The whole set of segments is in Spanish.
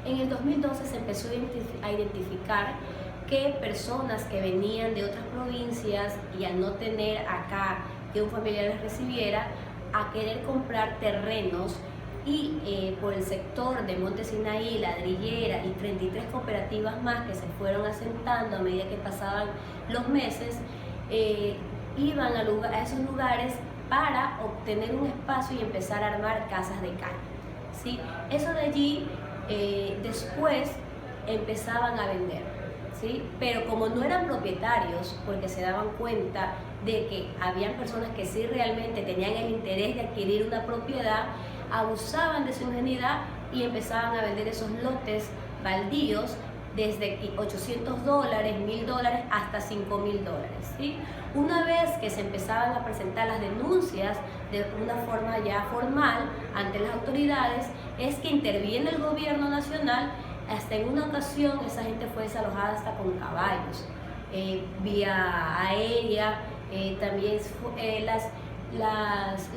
En el 2012 se empezó a identificar que personas que venían de otras provincias y al no tener acá que un familiar les recibiera, a querer comprar terrenos y por el sector de Monte Sinaí, Ladrillera y 33 cooperativas más que se fueron asentando a medida que pasaban los meses, iban a esos lugares para obtener un espacio y empezar a armar casas de calle, ¿sí? Eso de allí después empezaban a vender, ¿sí? Pero como no eran propietarios, porque se daban cuenta de que habían personas que sí realmente tenían el interés de adquirir una propiedad, abusaban de su ingenuidad y empezaban a vender esos lotes baldíos desde $800, $1000 hasta $5000, ¿sí? Una vez que se empezaban a presentar las denuncias de una forma ya formal ante las autoridades, es que interviene el gobierno nacional. Hasta en una ocasión esa gente fue desalojada hasta con caballos, vía aérea, también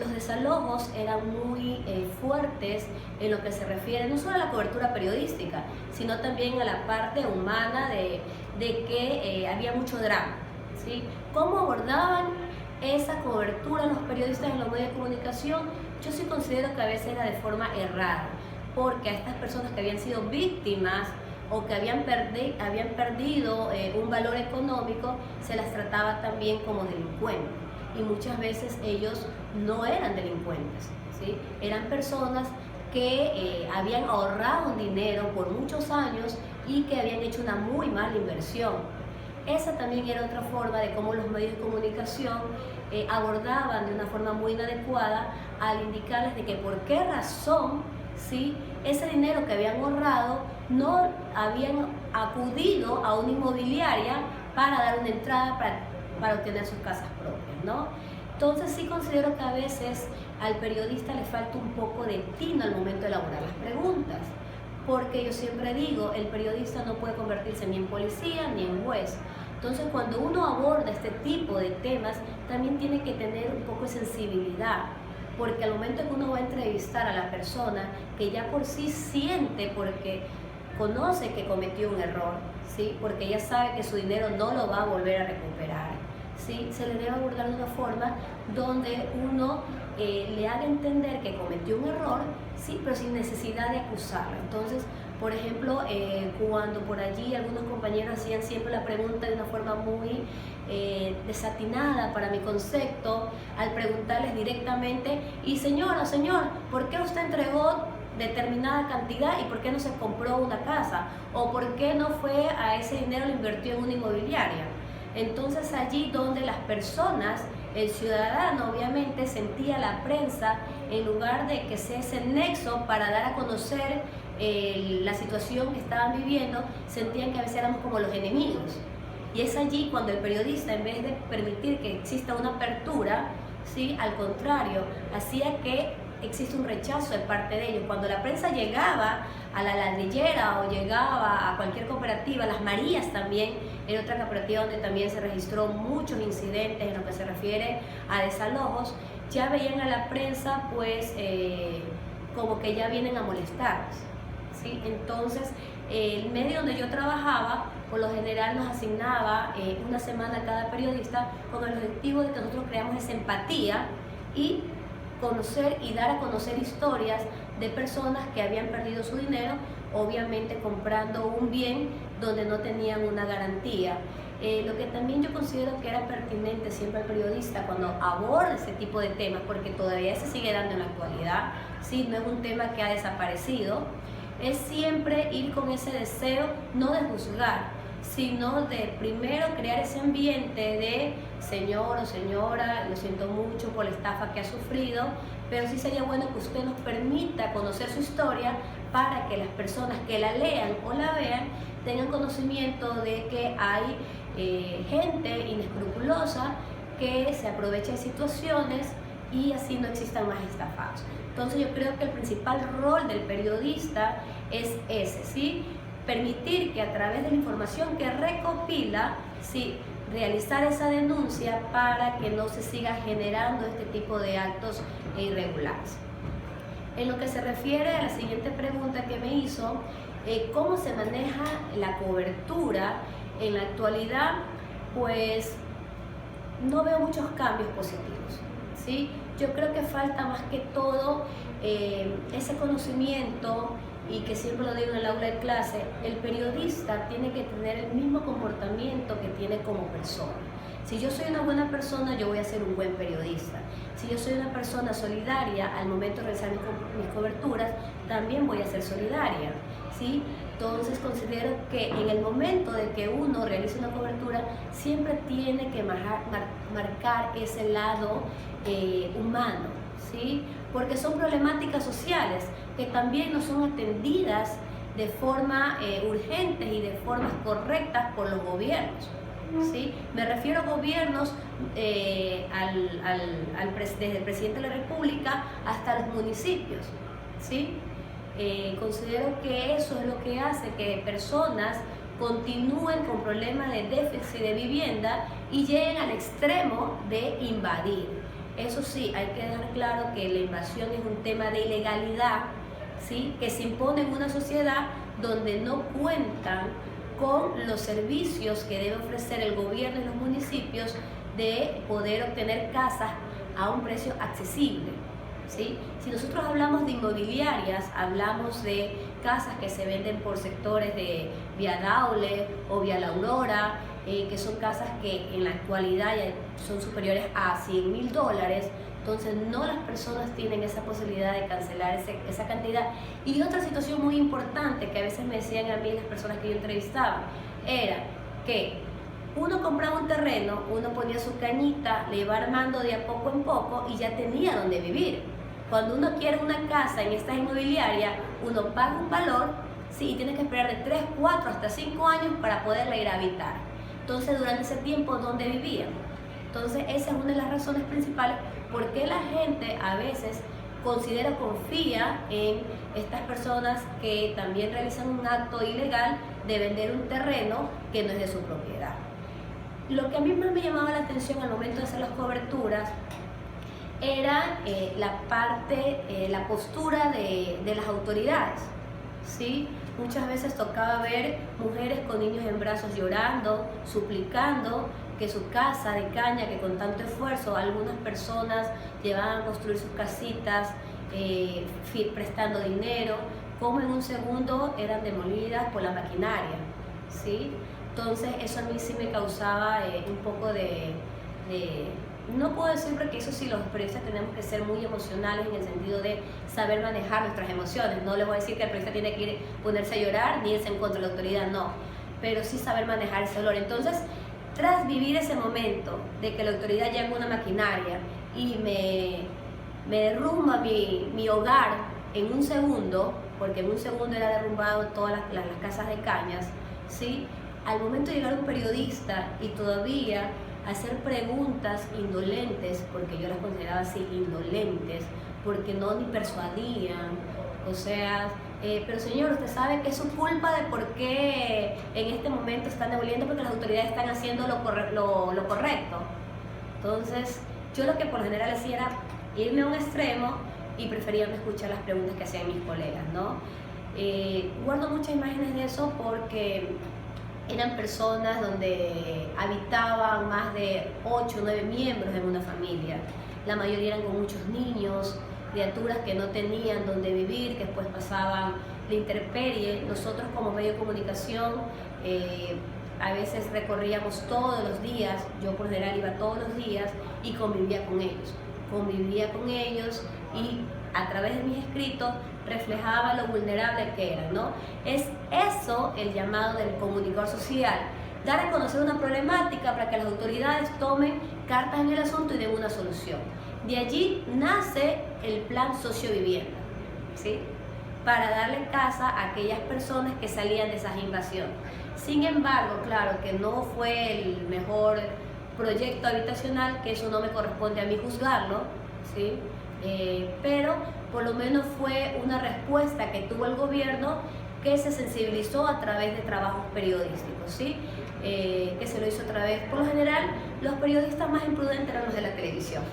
los desalojos eran muy fuertes en lo que se refiere no solo a la cobertura periodística, sino también a la parte humana de que había mucho drama, ¿sí? ¿Cómo abordaban esa cobertura los periodistas en los medios de comunicación? Yo sí considero que a veces era de forma errada, porque a estas personas que habían sido víctimas o que habían perdido un valor económico, se las trataba también como delincuentes. Y muchas veces ellos no eran delincuentes, ¿sí? Eran personas que habían ahorrado un dinero por muchos años y que habían hecho una muy mala inversión. Esa también era otra forma de cómo los medios de comunicación abordaban de una forma muy inadecuada al indicarles de que por qué razón, ¿sí?, ese dinero que habían ahorrado no habían acudido a una inmobiliaria para dar una entrada para obtener sus casas propias, ¿no? Entonces sí considero que a veces al periodista le falta un poco de tino al momento de elaborar las preguntas, porque yo siempre digo, el periodista no puede convertirse ni en policía ni en juez. Entonces cuando uno aborda este tipo de temas, también tiene que tener un poco de sensibilidad, porque al momento que uno va a entrevistar a la persona que ya por sí siente, porque conoce que cometió un error, ¿sí?, porque ella sabe que su dinero no lo va a volver a recuperar, ¿sí?, se le debe abordar de una forma donde uno le haga entender que cometió un error, sí, pero sin necesidad de acusarlo. Entonces, por ejemplo, cuando por allí algunos compañeros hacían siempre la pregunta de una forma muy desatinada para mi concepto, al preguntarles directamente, y señora o señor, ¿por qué usted entregó determinada cantidad y por qué no se compró una casa? ¿O por qué no fue a ese dinero lo invirtió en una inmobiliaria? Entonces allí donde las personas, el ciudadano obviamente sentía la prensa, en lugar de que sea ese nexo para dar a conocer la situación que estaban viviendo, sentían que a veces éramos como los enemigos. Y es allí cuando el periodista, en vez de permitir que exista una apertura, ¿sí?, al contrario, hacía que existe un rechazo de parte de ellos. Cuando la prensa llegaba a la Ladrillera o llegaba a cualquier cooperativa, Las Marías también era otra cooperativa donde también se registró muchos incidentes en lo que se refiere a desalojos, ya veían a la prensa pues como que ya vienen a molestarnos, ¿sí? Entonces el medio donde yo trabajaba por lo general nos asignaba una semana a cada periodista con el objetivo de que nosotros creamos esa empatía y conocer y dar a conocer historias de personas que habían perdido su dinero, obviamente comprando un bien donde no tenían una garantía. Lo que también yo considero que era pertinente siempre al periodista cuando aborda ese tipo de temas, porque todavía se sigue dando en la actualidad, ¿sí?, no es un tema que ha desaparecido, es siempre ir con ese deseo, no de juzgar, sino de primero crear ese ambiente de señor o señora, lo siento mucho por la estafa que ha sufrido, pero sí sería bueno que usted nos permita conocer su historia para que las personas que la lean o la vean tengan conocimiento de que hay gente inescrupulosa que se aprovecha de situaciones y así no existan más estafados. Entonces yo creo que el principal rol del periodista es ese, ¿sí?, permitir que a través de la información que recopila, sí, realizar esa denuncia para que no se siga generando este tipo de actos irregulares. En lo que se refiere a la siguiente pregunta que me hizo, ¿Cómo se maneja la cobertura en la actualidad? Pues no veo muchos cambios positivos, ¿sí? Yo creo que falta más que todo ese conocimiento, y que siempre lo digo en el aula de clase, el periodista tiene que tener el mismo comportamiento que tiene como persona. Si yo soy una buena persona, yo voy a ser un buen periodista. Si yo soy una persona solidaria, al momento de realizar mis coberturas, también voy a ser solidaria, ¿sí? Entonces considero que en el momento de que uno realice una cobertura, siempre tiene que marcar ese lado humano, ¿sí? Porque son problemáticas sociales que también no son atendidas de forma urgente y de formas correctas por los gobiernos, ¿sí? Me refiero a gobiernos desde el presidente de la República hasta los municipios, ¿sí? Considero que eso es lo que hace que personas continúen con problemas de déficit de vivienda y lleguen al extremo de invadir. Eso sí, hay que dejar claro que la invasión es un tema de ilegalidad, ¿sí? Que se impone en una sociedad donde no cuentan con los servicios que debe ofrecer el gobierno y los municipios de poder obtener casas a un precio accesible, ¿sí? Si nosotros hablamos de inmobiliarias, hablamos de casas que se venden por sectores de Vía Daule o Vía La Aurora, que son casas que en la actualidad ya son superiores a $100.000, entonces no las personas tienen esa posibilidad de cancelar esa cantidad. Y otra situación muy importante que a veces me decían a mí las personas que yo entrevistaba, era que uno compraba un terreno, uno ponía su cañita, le iba armando de a poco en poco y ya tenía donde vivir. Cuando uno quiere una casa en esta inmobiliaria, uno paga un valor, sí, y tiene que esperar de 3, 4, hasta 5 años para poderla ir a habitar. Entonces, durante ese tiempo, ¿dónde vivían? Entonces, esa es una de las razones principales por qué la gente a veces confía en estas personas que también realizan un acto ilegal de vender un terreno que no es de su propiedad. Lo que a mí más me llamaba la atención al momento de hacer las coberturas era la postura de las autoridades, ¿sí? Muchas veces tocaba ver mujeres con niños en brazos llorando, suplicando que su casa de caña, que con tanto esfuerzo algunas personas llevaban a construir sus casitas, prestando dinero, como en un segundo eran demolidas por la maquinaria, ¿sí? Entonces eso a mí sí me causaba un poco no puedo decir, porque eso sí, los periodistas tenemos que ser muy emocionales en el sentido de saber manejar nuestras emociones. No les voy a decir que el periodista tiene que ponerse a llorar ni irse en contra de la autoridad, no, pero sí saber manejar ese dolor. Entonces, tras vivir ese momento de que la autoridad llega en una maquinaria y me derrumba mi hogar en un segundo, porque en un segundo era derrumbado todas las casas de cañas, ¿sí? Al momento de llegar un periodista y todavía hacer preguntas indolentes, porque yo las consideraba así, indolentes, porque no ni persuadían, o sea, pero señor, usted sabe que es su culpa de por qué en este momento están demoliendo, porque las autoridades están haciendo lo correcto. Entonces, yo lo que por lo general hacía era irme a un extremo y prefería no escuchar las preguntas que hacían mis colegas, ¿no? Guardo muchas imágenes de eso porque eran personas donde habitaban más de 8 o 9 miembros en una familia. La mayoría eran con muchos niños, criaturas que no tenían donde vivir, que después pasaban la intemperie. Nosotros como medio de comunicación a veces recorríamos todos los días, yo por general iba todos los días y convivía con ellos y a través de mis escritos reflejaba lo vulnerable que eran, ¿no? Es eso el llamado del comunicador social, dar a conocer una problemática para que las autoridades tomen cartas en el asunto y den una solución. De allí nace el plan sociovivienda, ¿sí? Para darle casa a aquellas personas que salían de esas invasiones. Sin embargo, claro que no fue el mejor proyecto habitacional, que eso no me corresponde a mí juzgarlo, ¿sí? Pero por lo menos fue una respuesta que tuvo el gobierno, que se sensibilizó a través de trabajos periodísticos, ¿sí? Que se lo hizo a través, por lo general, los periodistas más imprudentes eran los de la televisión,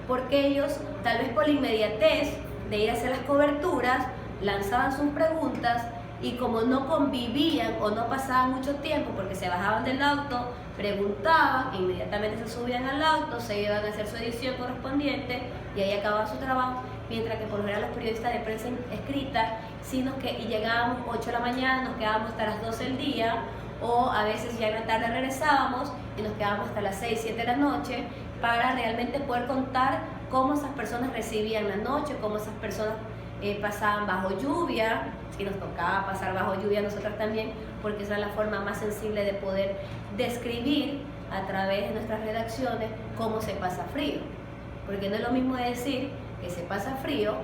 porque ellos, tal vez por la inmediatez de ir a hacer las coberturas, lanzaban sus preguntas y como no convivían o no pasaban mucho tiempo porque se bajaban del auto, preguntaban, inmediatamente se subían al auto, se iban a hacer su edición correspondiente y ahí acababa su trabajo, mientras que por lo general los periodistas de prensa escrita, y llegábamos 8 de la mañana, nos quedábamos hasta las 12 del día, o a veces ya en la tarde regresábamos y nos quedábamos hasta las 6, 7 de la noche para realmente poder contar cómo esas personas recibían la noche, cómo esas personas pasaban bajo lluvia, si nos tocaba pasar bajo lluvia nosotros también, porque esa es la forma más sensible de poder describir a través de nuestras redacciones cómo se pasa frío, porque no es lo mismo decir que se pasa frío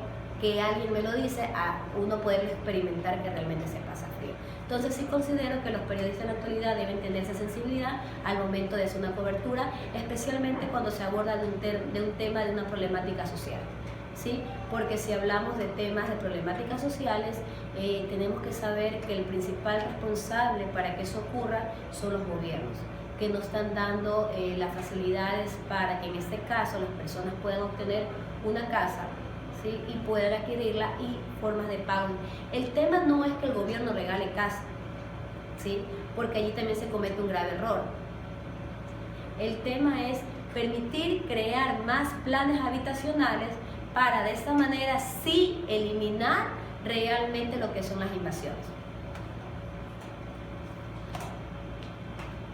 que alguien me lo dice a uno poder experimentar que realmente se pasa frío. Entonces sí considero que los periodistas en la actualidad deben tener esa sensibilidad al momento de hacer una cobertura, especialmente cuando se aborda de un tema, de una problemática social. ¿Sí? Porque si hablamos de temas de problemáticas sociales, tenemos que saber que el principal responsable para que eso ocurra son los gobiernos, que no están dando las facilidades para que en este caso las personas puedan obtener una casa, ¿sí? Y puedan adquirirla, y formas de pago. El tema no es que el gobierno regale casa, ¿sí? Porque allí también se comete un grave error. El tema es permitir crear más planes habitacionales para de esta manera sí eliminar realmente lo que son las invasiones.